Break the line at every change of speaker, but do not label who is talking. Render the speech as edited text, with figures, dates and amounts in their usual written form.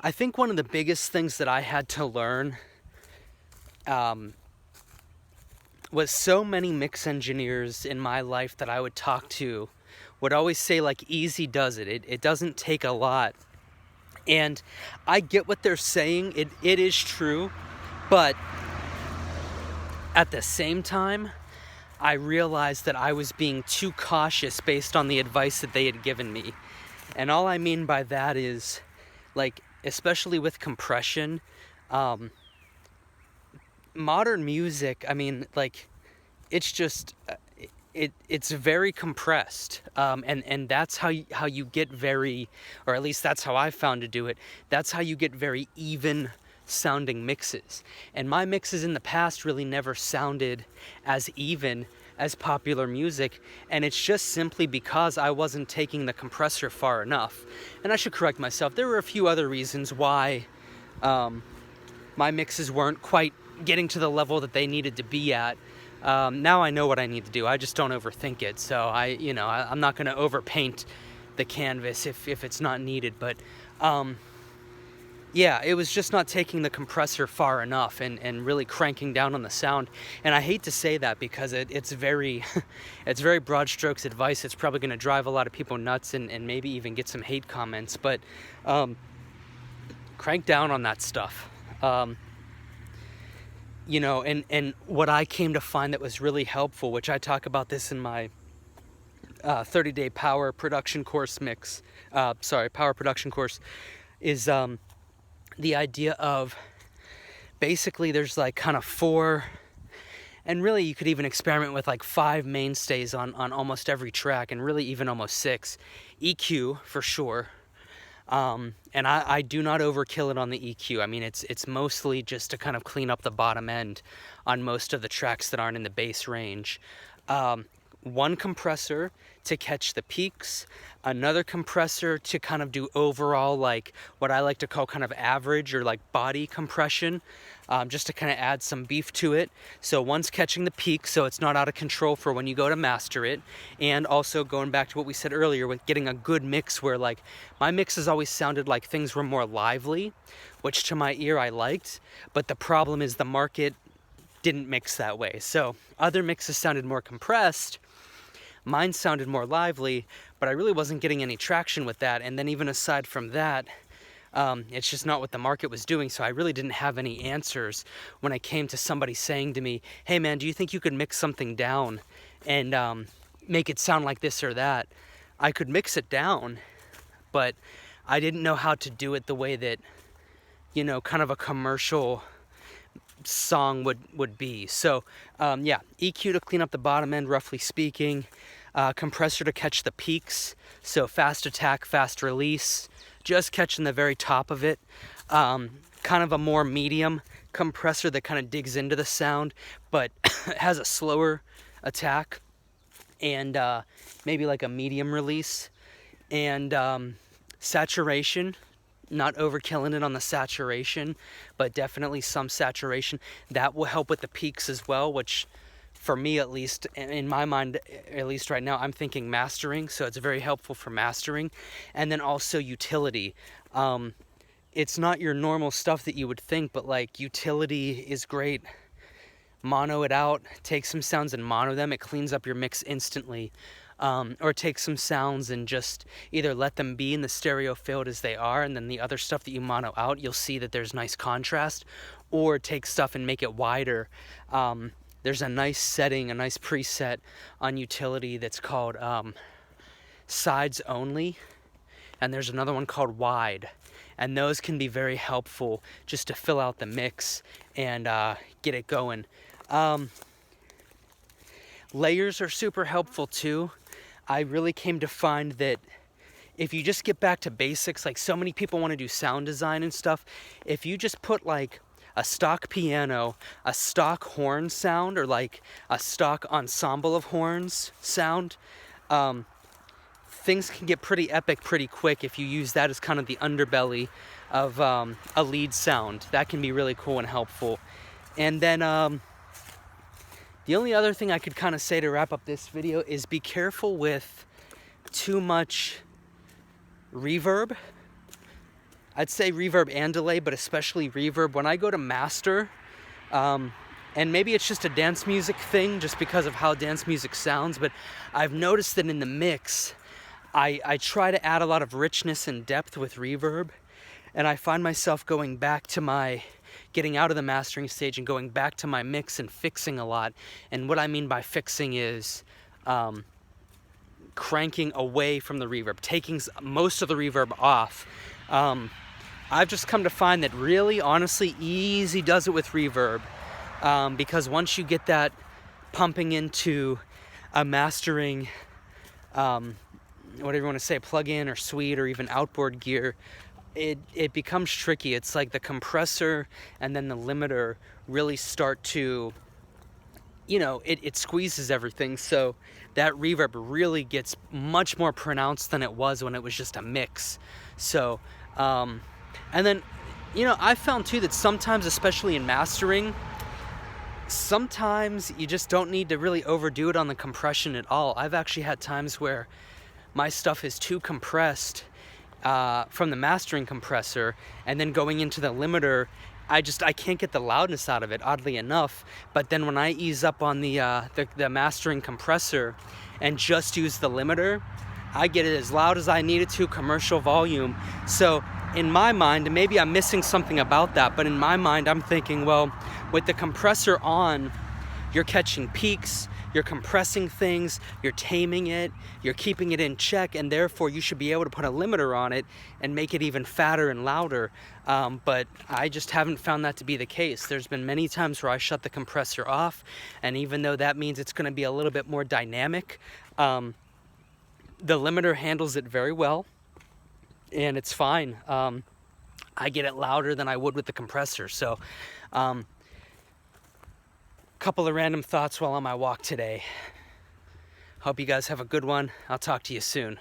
I think one of the biggest things that I had to learn was so many mix engineers in my life that I would talk to would always say, like, easy does it. It doesn't take a lot. And I get what they're saying. It is true. But at the same time, I realized that I was being too cautious based on the advice that they had given me. And all I mean by that is, like, especially with compression, modern music, I mean, like, it's just, it's very compressed, and that's how you get very, or at least that's how I found to do it, that's how you get very even sounding mixes. And my mixes in the past really never sounded as even as popular music, and it's just simply because I wasn't taking the compressor far enough. And I should correct myself, there were a few other reasons why my mixes weren't quite getting to the level that they needed to be at. Now I know what I need to do. I just don't overthink it. So I'm not going to overpaint the canvas if it's not needed. But yeah, it was just not taking the compressor far enough and really cranking down on the sound. And I hate to say that because it's very it's very broad strokes advice. It's probably going to drive a lot of people nuts and maybe even get some hate comments. But crank down on that stuff. And what I came to find that was really helpful, which I talk about this in my 30-day power production course power production course, is the idea of basically there's like kind of 4, and really you could even experiment with like 5 mainstays on almost every track, and really even almost 6. EQ for sure. And I do not overkill it on the EQ. I mean, it's mostly just to kind of clean up the bottom end on most of the tracks that aren't in the bass range. One compressor to catch the peaks, another compressor to kind of do overall, like what I like to call kind of average or like body compression, just to kind of add some beef to it. So one's catching the peak, so it's not out of control for when you go to master it. And also going back to what we said earlier with getting a good mix where, like, my mixes always sounded like things were more lively, which to my ear I liked. But the problem is the market didn't mix that way. So other mixes sounded more compressed. Mine sounded more lively, but I really wasn't getting any traction with that. And then even aside from that, it's just not what the market was doing. So I really didn't have any answers when I came to somebody saying to me, hey man, do you think you could mix something down and make it sound like this or that? I could mix it down, but I didn't know how to do it the way that, kind of a commercial song would be. So yeah, EQ to clean up the bottom end, roughly speaking. Compressor to catch the peaks, so fast attack, fast release, just catching the very top of it. Kind of a more medium compressor that kind of digs into the sound, but has a slower attack, and maybe like a medium release. And saturation, not overkilling it on the saturation, but definitely some saturation. That will help with the peaks as well, which for me, at least, in my mind, at least right now, I'm thinking mastering, so it's very helpful for mastering. And then also utility. It's not your normal stuff that you would think, but like utility is great. Mono it out, take some sounds and mono them. It cleans up your mix instantly. Or take some sounds and just either let them be in the stereo field as they are, and then the other stuff that you mono out, you'll see that there's nice contrast. Or take stuff and make it wider. There's a nice setting, a nice preset on utility that's called sides only, and there's another one called wide, and those can be very helpful just to fill out the mix and get it going. Layers are super helpful too. I really came to find that if you just get back to basics, like so many people want to do sound design and stuff, if you just put like a stock piano, a stock horn sound, or like a stock ensemble of horns sound, things can get pretty epic pretty quick if you use that as kind of the underbelly of a lead sound. That can be really cool and helpful. And then the only other thing I could kind of say to wrap up this video is be careful with too much reverb. I'd say reverb and delay, but especially reverb. When I go to master, and maybe it's just a dance music thing, just because of how dance music sounds, but I've noticed that in the mix, I try to add a lot of richness and depth with reverb, and I find myself going back to getting out of the mastering stage and going back to my mix and fixing a lot. And what I mean by fixing is cranking away from the reverb, taking most of the reverb off. I've just come to find that really, honestly, easy does it with reverb, because once you get that pumping into a mastering, whatever you want to say, plug-in or suite or even outboard gear, it becomes tricky. It's like the compressor and then the limiter really start to, it squeezes everything. So that reverb really gets much more pronounced than it was when it was just a mix. So, and then, I found too that sometimes, especially in mastering, sometimes you just don't need to really overdo it on the compression at all. I've actually had times where my stuff is too compressed from the mastering compressor, and then going into the limiter, I can't get the loudness out of it, oddly enough. But then when I ease up on the mastering compressor and just use the limiter, I get it as loud as I need it to, commercial volume. So in my mind, and maybe I'm missing something about that, but in my mind, I'm thinking, well, with the compressor on, you're catching peaks, you're compressing things, you're taming it, you're keeping it in check, and therefore you should be able to put a limiter on it and make it even fatter and louder. But I just haven't found that to be the case. There's been many times where I shut the compressor off, and even though that means it's going to be a little bit more dynamic, the limiter handles it very well, and it's fine. I get it louder than I would with the compressor. So, couple of random thoughts while on my walk today. Hope you guys have a good one. I'll talk to you soon.